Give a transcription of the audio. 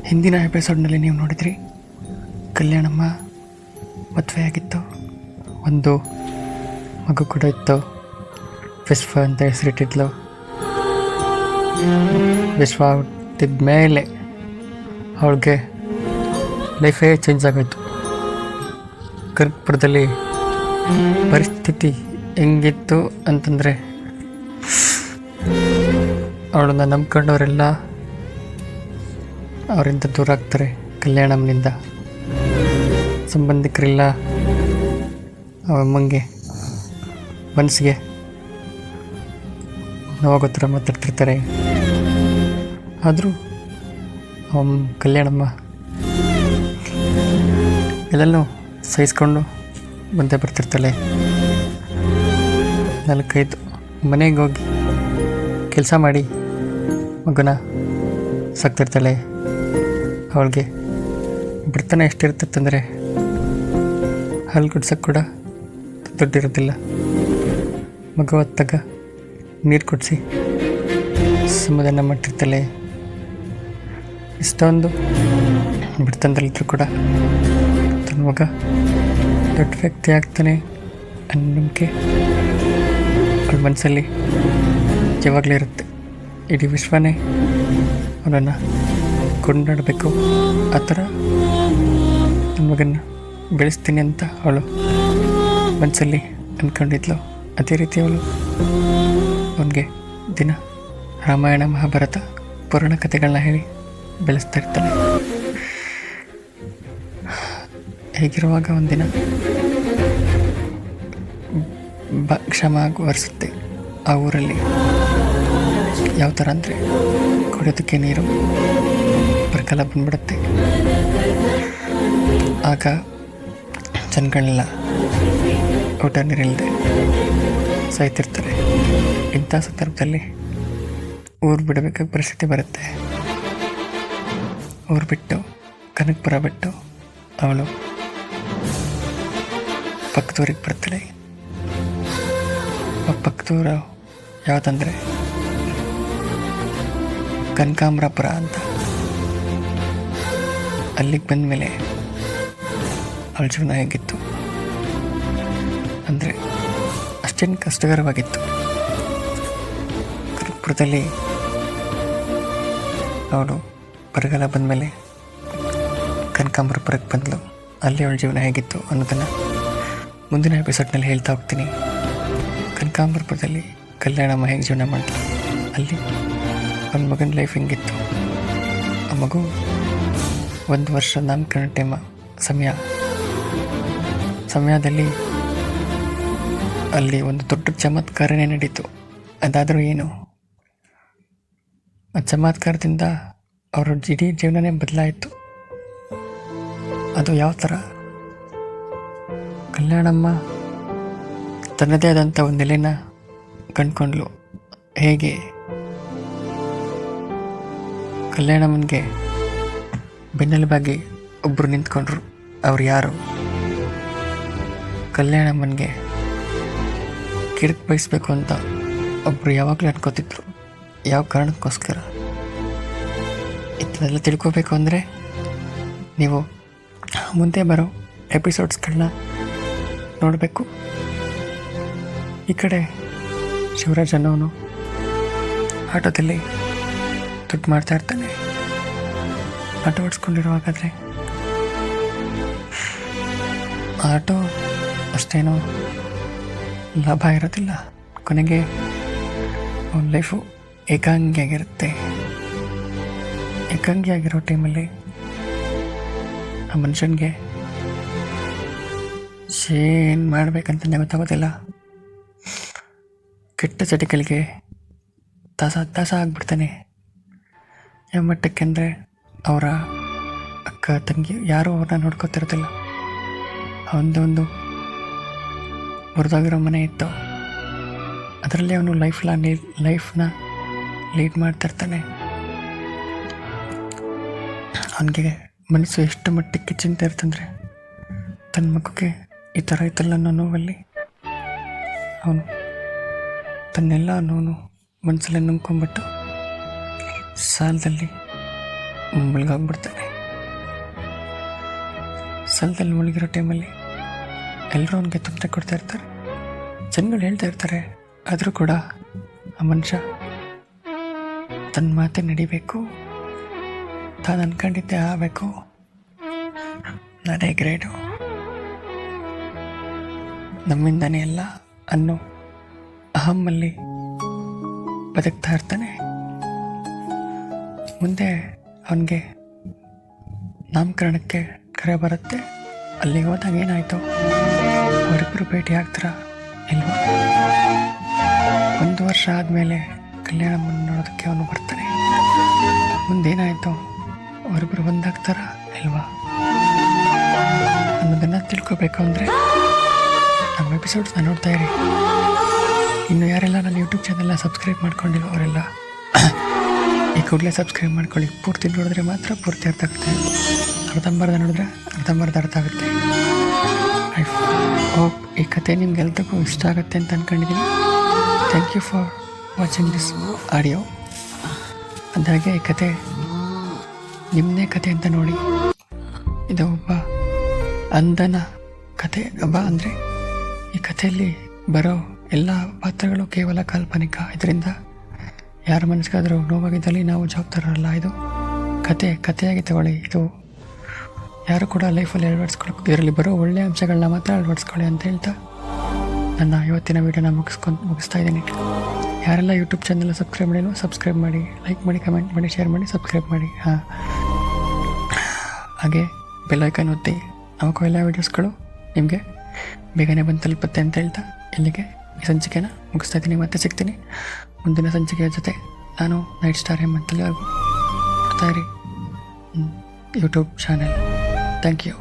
ಹಿಂದಿನ ಎಪಿಸೋಡ್ನಲ್ಲಿ ನೀವು ನೋಡಿದ್ರಿ, ಕಲ್ಯಾಣಮ್ಮ ಮದುವೆ ಆಗಿತ್ತು, ಒಂದು ಮಗು ಕೂಡ ಇತ್ತು. ವಿಶ್ವ ಅಂತ ಹೆಸರಿಟ್ಟಿದ್ಲು. ವಿಶ್ವ ಹುಟ್ಟಿದ ಮೇಲೆ ಅವಳಿಗೆ ಲೈಫೇ ಚೇಂಜ್ ಆಗೋಯ್ತು. ಕನಕಪುರದಲ್ಲಿ ಪರಿಸ್ಥಿತಿ ಹೆಂಗಿತ್ತು ಅಂತಂದರೆ, ಅವಳನ್ನ ನಂಬ್ಕೊಂಡವರೆಲ್ಲ ಅವರಿಂದ ದೂರ ಆಗ್ತಾರೆ. ಕಲ್ಯಾಣಮ್ಮನಿಂದ ಸಂಬಂಧಿಕರೆಲ್ಲ ಅವಮ್ಮಂಗೆ ಮನಸ್ಸಿಗೆ ನೋವಾಗೋ ಥರ ಮಾತಾಡ್ತಿರ್ತಾರೆ. ಆದರೂ ಕಲ್ಯಾಣಮ್ಮ ಎಲ್ಲನೂ ಸಹಿಸ್ಕೊಂಡು ಬಂದೇ ಬರ್ತಿರ್ತಾಳೆ. 4-5 ಮನೆಗೆ ಹೋಗಿ ಕೆಲಸ ಮಾಡಿ ಮಗುನ ಸಾಕ್ತಿರ್ತಾಳೆ. ಅವಳಿಗೆ ಬಡತನ ಎಷ್ಟಿರ್ತಂದರೆ ಹಾಲು ಕುಡ್ಸೋಕ್ಕೆ ಕೂಡ ದುಡ್ಡಿರೋದಿಲ್ಲ. ಮಗು ಹೊತ್ತಾಗ ನೀರು ಕುಡಿಸಿ ಸಮಾಧಾನ ಮಾಡ್ತಿರ್ತಾಳೆ. ಇಷ್ಟೊಂದು ಬಡತನದಲ್ಲಿದ್ದರೂ ಕೂಡ ತನ್ನ ಮಗ ದೊಡ್ಡ ವ್ಯಕ್ತಿ ಆಗ್ತಾನೆ ಅನ್ನೋ ನಂಬಿಕೆ ಅವಳ ಮನಸ್ಸಲ್ಲಿ ಯಾವಾಗಲೂ ಇರುತ್ತೆ. ಇಡೀ ವಿಶ್ವನೇ ಅವನನ್ನು ಕೊಂಡಾಡಬೇಕು, ಆ ಥರ ನನ್ನ ಮಗನ್ನ ಬೆಳೆಸ್ತೀನಿ ಅಂತ ಅವಳು ಮನಸ್ಸಲ್ಲಿ ಅಂದ್ಕೊಂಡಿದ್ಲು. ಅದೇ ರೀತಿ ಅವಳು ಅವನಿಗೆ ದಿನ ರಾಮಾಯಣ, ಮಹಾಭಾರತ, ಪುರಾಣ ಕಥೆಗಳನ್ನ ಹೇಳಿ ಬೆಳೆಸ್ತಾ ಇರ್ತಾಳೆ. ಹೀಗಿರುವಾಗ ಒಂದಿನ ಕ್ಷಮ ವರ್ಸುತ್ತೆ. ಆ ಊರಲ್ಲಿ ಯಾವ ಥರ ಅಂದರೆ, ಕುಡಿಯೋದಕ್ಕೆ ನೀರು ಬರಗಾಲ ಬಂದ್ಬಿಡುತ್ತೆ. ಆಗ ಜನಗಳೆಲ್ಲ ಊಟ ನೀರಿಲ್ಲದೆ ಸಾಯ್ತಿರ್ತಾರೆ. ಇಂಥ ಸಂದರ್ಭದಲ್ಲಿ ಊರು ಬಿಡಬೇಕಾದ ಪರಿಸ್ಥಿತಿ ಬರುತ್ತೆ. ಊರು ಬಿಟ್ಟು, ಕನಕಪುರ ಬಿಟ್ಟು ಅವಳು ಪಕ್ಕದೂರಿಗೆ ಬರ್ತಾಳೆ. ಪಕ್ಕದೂರು ಯಾವುದಂದರೆ ಕನಕಾಂಬರಾಪುರ ಅಂತ. ಅಲ್ಲಿಗೆ ಬಂದಮೇಲೆ ಅವಳ ಜೀವನ ಹೇಗಿತ್ತು ಅಂದರೆ ಅಷ್ಟೇನು ಕಷ್ಟಕರವಾಗಿತ್ತು. ಕನಕಪುರದಲ್ಲಿ ಅವಳು ಬರಗಾಲ ಬಂದಮೇಲೆ ಕನಕಾಂಬರಾಪುರಕ್ಕೆ ಬಂದಳು. ಅಲ್ಲಿ ಅವಳ ಜೀವನ ಹೇಗಿತ್ತು ಅನ್ನೋದನ್ನು ಮುಂದಿನ ಎಪಿಸೋಡ್ನಲ್ಲಿ ಹೇಳ್ತಾ ಹೋಗ್ತೀನಿ. ಕನಕಾಂಬರಾಪುರದಲ್ಲಿ ಕಲ್ಯಾಣಮ್ಮ ಹೇಗೆ ಜೀವನ ಮಾಡಿದ್ಲು, ಅಲ್ಲಿ ಅವನ ಮಗನ ಲೈಫ್ ಹೆಂಗಿತ್ತು, ಆ ಮಗು 1 ವರ್ಷ ನಾಮಕರಣ ಸಮಯದಲ್ಲಿ ಅಲ್ಲಿ ಒಂದು ದೊಡ್ಡ ಚಮತ್ಕಾರನೇ ನಡೀತು. ಅದಾದರೂ ಏನು, ಆ ಚಮತ್ಕಾರದಿಂದ ಅವರ ಇಡೀ ಜೀವನನೇ ಬದಲಾಯಿತು. ಅದು ಯಾವ ಥರ, ಕಲ್ಯಾಣಮ್ಮ ತನ್ನದೇ ಆದಂಥ ಒಂದು ನೆಲೆನ ಕಂಡುಕೊಂಡ್ಲು. ಹೇಗೆ ಕಲ್ಯಾಣಮ್ಮನಿಗೆ ಬೆನ್ನೆಲುಬಾಗಿ ಒಬ್ಬರು ನಿಂತ್ಕೊಂಡ್ರು. ಅವ್ರು ಯಾರು? ಕಲ್ಯಾಣಮ್ಮನಿಗೆ ಕಿರಿಕ್ ಬಯಸಬೇಕು ಅಂತ ಒಬ್ಬರು ಯಾವಾಗಲೂ ಅನ್ಕೋತಿದ್ರು. ಯಾವ ಕಾರಣಕ್ಕೋಸ್ಕರ ಇದನ್ನೆಲ್ಲ ತಿಳ್ಕೋಬೇಕು ಅಂದರೆ ನೀವು ಮುಂದೆ ಬರೋ ಎಪಿಸೋಡ್ಸ್ಗಳನ್ನ ನೋಡಬೇಕು. ಈ ಕಡೆ ಶಿವರಾಜ್ ಅನ್ನೋನು ಆಟೋದಲ್ಲಿ ದುಡ್ಡು ಮಾಡ್ತಾ ಇರ್ತಾನೆ. ಆಟೋ ಓಡಿಸ್ಕೊಂಡಿರುವಾಗಾದರೆ ಆಟೋ ಅಷ್ಟೇನೋ ಲಾಭ ಇರೋದಿಲ್ಲ. ಕೊನೆಗೆ ಅವನ ಲೈಫು ಏಕಾಂಗಿಯಾಗಿರುತ್ತೆ. ಏಕಾಂಗಿಯಾಗಿರೋ ಟೈಮಲ್ಲಿ ಆ ಮನುಷ್ಯನಿಗೆ ಏನು ಮಾಡಬೇಕಂತಲೇ ಗೊತ್ತಾಗೋದಿಲ್ಲ. ಕೆಟ್ಟ ಚಟಗಳಿಗೆ ದಾಸ ಆಗ್ಬಿಡ್ತಾನೆ. ಯಾವ ಮಟ್ಟಕ್ಕೆ ಅಂದರೆ, ಅವರ ಅಕ್ಕ ತಂಗಿ ಯಾರೂ ಅವ್ರನ್ನ ನೋಡ್ಕೊತಿರೋದಿಲ್ಲ. ಅವನದೊಂದು ಹೊರದಾಗಿರೋ ಮನೆ ಇತ್ತು, ಅದರಲ್ಲಿ ಅವನು ಲೈಫ್ನ ಲೀಡ್ ಮಾಡ್ತಾಯಿರ್ತಾನೆ. ಅವನಿಗೆ ಮನಸ್ಸು ಎಷ್ಟು ಮಟ್ಟಕ್ಕೆ ಚಿಂತೆ ಇರ್ತಂದರೆ, ತನ್ನ ಮಗುಗೆ ಈ ಥರ ಇತ್ತಲ್ಲ ಅನ್ನೋ ನೋವಲ್ಲಿ ಅವನು ತನ್ನೆಲ್ಲ ನೋವು ಮನಸ್ಸಲ್ಲೇ ನುಂಗ್ಕೊಂಬಿಟ್ಟು ಸಾಲದಲ್ಲಿ ಮುಳುಗೋಗ್ಬಿಡ್ತಾನೆ. ಸಲದಲ್ಲಿ ಮುಳುಗಿರೋ ಟೈಮಲ್ಲಿ ಎಲ್ಲರೂ ಅವನಿಗೆ ತೊಂದರೆ ಕೊಡ್ತಾ ಇರ್ತಾರೆ, ಜನಗಳು ಹೇಳ್ತಾ ಇರ್ತಾರೆ. ಆದರೂ ಕೂಡ ಆ ಮನುಷ್ಯ ತನ್ನ ಮಾತೆ ನಡಿಬೇಕು, ತಾನು ಅಂದ್ಕೊಂಡಿದ್ದೆ ಆಗಬೇಕು, ನಾನೇ ಗ್ರೇಡು, ನಮ್ಮಿಂದನೇ ಎಲ್ಲ ಅನ್ನೋ ಅಹಮ್ಮಲ್ಲಿ ಬದುಕ್ತಾ ಇರ್ತಾನೆ. ಮುಂದೆ ಅವನಿಗೆ ನಾಮಕರಣಕ್ಕೆ ಕರೆ ಬರುತ್ತೆ. ಅಲ್ಲಿಗೆ ಹೋದಾಗ ಏನಾಯಿತು, ಅವರಿಬ್ಬರು ಭೇಟಿ ಆಗ್ತಾರ ಇಲ್ವಾ? 1 ವರ್ಷ ಆದಮೇಲೆ ಕಲ್ಯಾಣಮ್ಮನ ನೋಡೋದಕ್ಕೆ ಅವನು ಬರ್ತಾನೆ. ಮುಂದೇನಾಯಿತು, ಅವರಿಬ್ಬರು ಒಂದಾಗ್ತಾರ ಇಲ್ವಾ ಅನ್ನೋದನ್ನು ತಿಳ್ಕೊಬೇಕು ಅಂದರೆ ನಮ್ಮ ಎಪಿಸೋಡ್ಸ್ನ ನೋಡ್ತಾ ಇರಿ. ಇನ್ನು ಯಾರೆಲ್ಲ ನನ್ನ ಯೂಟ್ಯೂಬ್ ಚಾನೆಲ್ನ ಸಬ್ಸ್ಕ್ರೈಬ್ ಮಾಡ್ಕೊಂಡಿರೋ ಅವರೆಲ್ಲ ಈ ಕೂಡಲೇ ಸಬ್ಸ್ಕ್ರೈಬ್ ಮಾಡ್ಕೊಳ್ಳಿ. ಪೂರ್ತಿ ನೋಡಿದ್ರೆ ಮಾತ್ರ ಪೂರ್ತಿ ಅರ್ಥ ಆಗುತ್ತೆ, ಅರ್ಧಂಬರ್ಧ ನೋಡಿದ್ರೆ ಅರ್ಧಂಬರ್ಧ ಅರ್ಥ ಆಗುತ್ತೆ. ಐ ಹೋಪ್ ಈ ಕತೆ ನಿಮ್ಗೆಲ್ರಿಗೂ ಇಷ್ಟ ಆಗುತ್ತೆ ಅಂತ ಅಂದ್ಕೊಂಡಿದ್ದೀನಿ. Thank you for watching this audio. ಅಂದಾಗೆ ಈ ಕತೆ ನಿಮ್ಮದೇ ಕತೆ ಅಂತ ನೋಡಿ. ಇದು ಒಬ್ಬ ಅಂಧನ ಕತೆ. ಒಬ್ಬ ಅಂದರೆ ಈ ಕಥೆಯಲ್ಲಿ ಬರೋ ಎಲ್ಲ ಪಾತ್ರಗಳು ಕೇವಲ ಕಾಲ್ಪನಿಕ. ಇದರಿಂದ ಯಾರ ಮನಸ್ಸಿಗಾದರೂ ನೋವಾಗಿದ್ದಲ್ಲಿ ನಾವು ಜವಾಬ್ದಾರರಲ್ಲ. ಇದು ಕಥೆಯಾಗಿ ತಗೊಳ್ಳಿ. ಇದು ಯಾರು ಕೂಡ ಲೈಫಲ್ಲಿ ಅಳವಡಿಸ್ಕೊಳ್ಳೋಕೆ, ಇದರಲ್ಲಿ ಬರೋ ಒಳ್ಳೆಯ ಅಂಶಗಳನ್ನ ಮಾತ್ರ ಅಳವಡಿಸ್ಕೊಳ್ಳಿ ಅಂತ ಹೇಳ್ತಾ ನನ್ನ ಇವತ್ತಿನ ವೀಡಿಯೋನ ಮುಗಿಸ್ತಾ ಇದ್ದೀನಿ. ಯಾರೆಲ್ಲ ಯೂಟ್ಯೂಬ್ ಚಾನಲ್ ಸಬ್ಸ್ಕ್ರೈಬ್ ಮಾಡಿನೋ ಸಬ್ಸ್ಕ್ರೈಬ್ ಮಾಡಿ, ಲೈಕ್ ಮಾಡಿ, ಕಮೆಂಟ್ ಮಾಡಿ, ಶೇರ್ ಮಾಡಿ, ಸಬ್ಸ್ಕ್ರೈಬ್ ಮಾಡಿ. ಹಾಗೆ ಬೆಲ್ ಐಕಾನ್ ಒತ್ತಿ. ನಮಗೂ ಎಲ್ಲ ವೀಡಿಯೋಸ್ಗಳು ನಿಮಗೆ ಬೇಗನೆ ಬಂದು ತಲುಪುತ್ತೆ ಅಂತ ಹೇಳ್ತಾ ಇಲ್ಲಿಗೆ ಈ ಸಂಚಿಕೆನ ಮುಗಿಸ್ತಾ ಇದ್ದೀನಿ. ಮತ್ತೆ ಸಿಗ್ತೀನಿ ಮುಂದಿನ ಸಂಚಿಕೆಯ ಜೊತೆ. ನಾನು ನೈಟ್ ಸ್ಟಾರ್ ಹೇಮಂತಲ್ಲಿ ಕೊಡ್ತಾ ಇರಿ ಯೂಟ್ಯೂಬ್ ಚಾನೆಲ್. Thank you.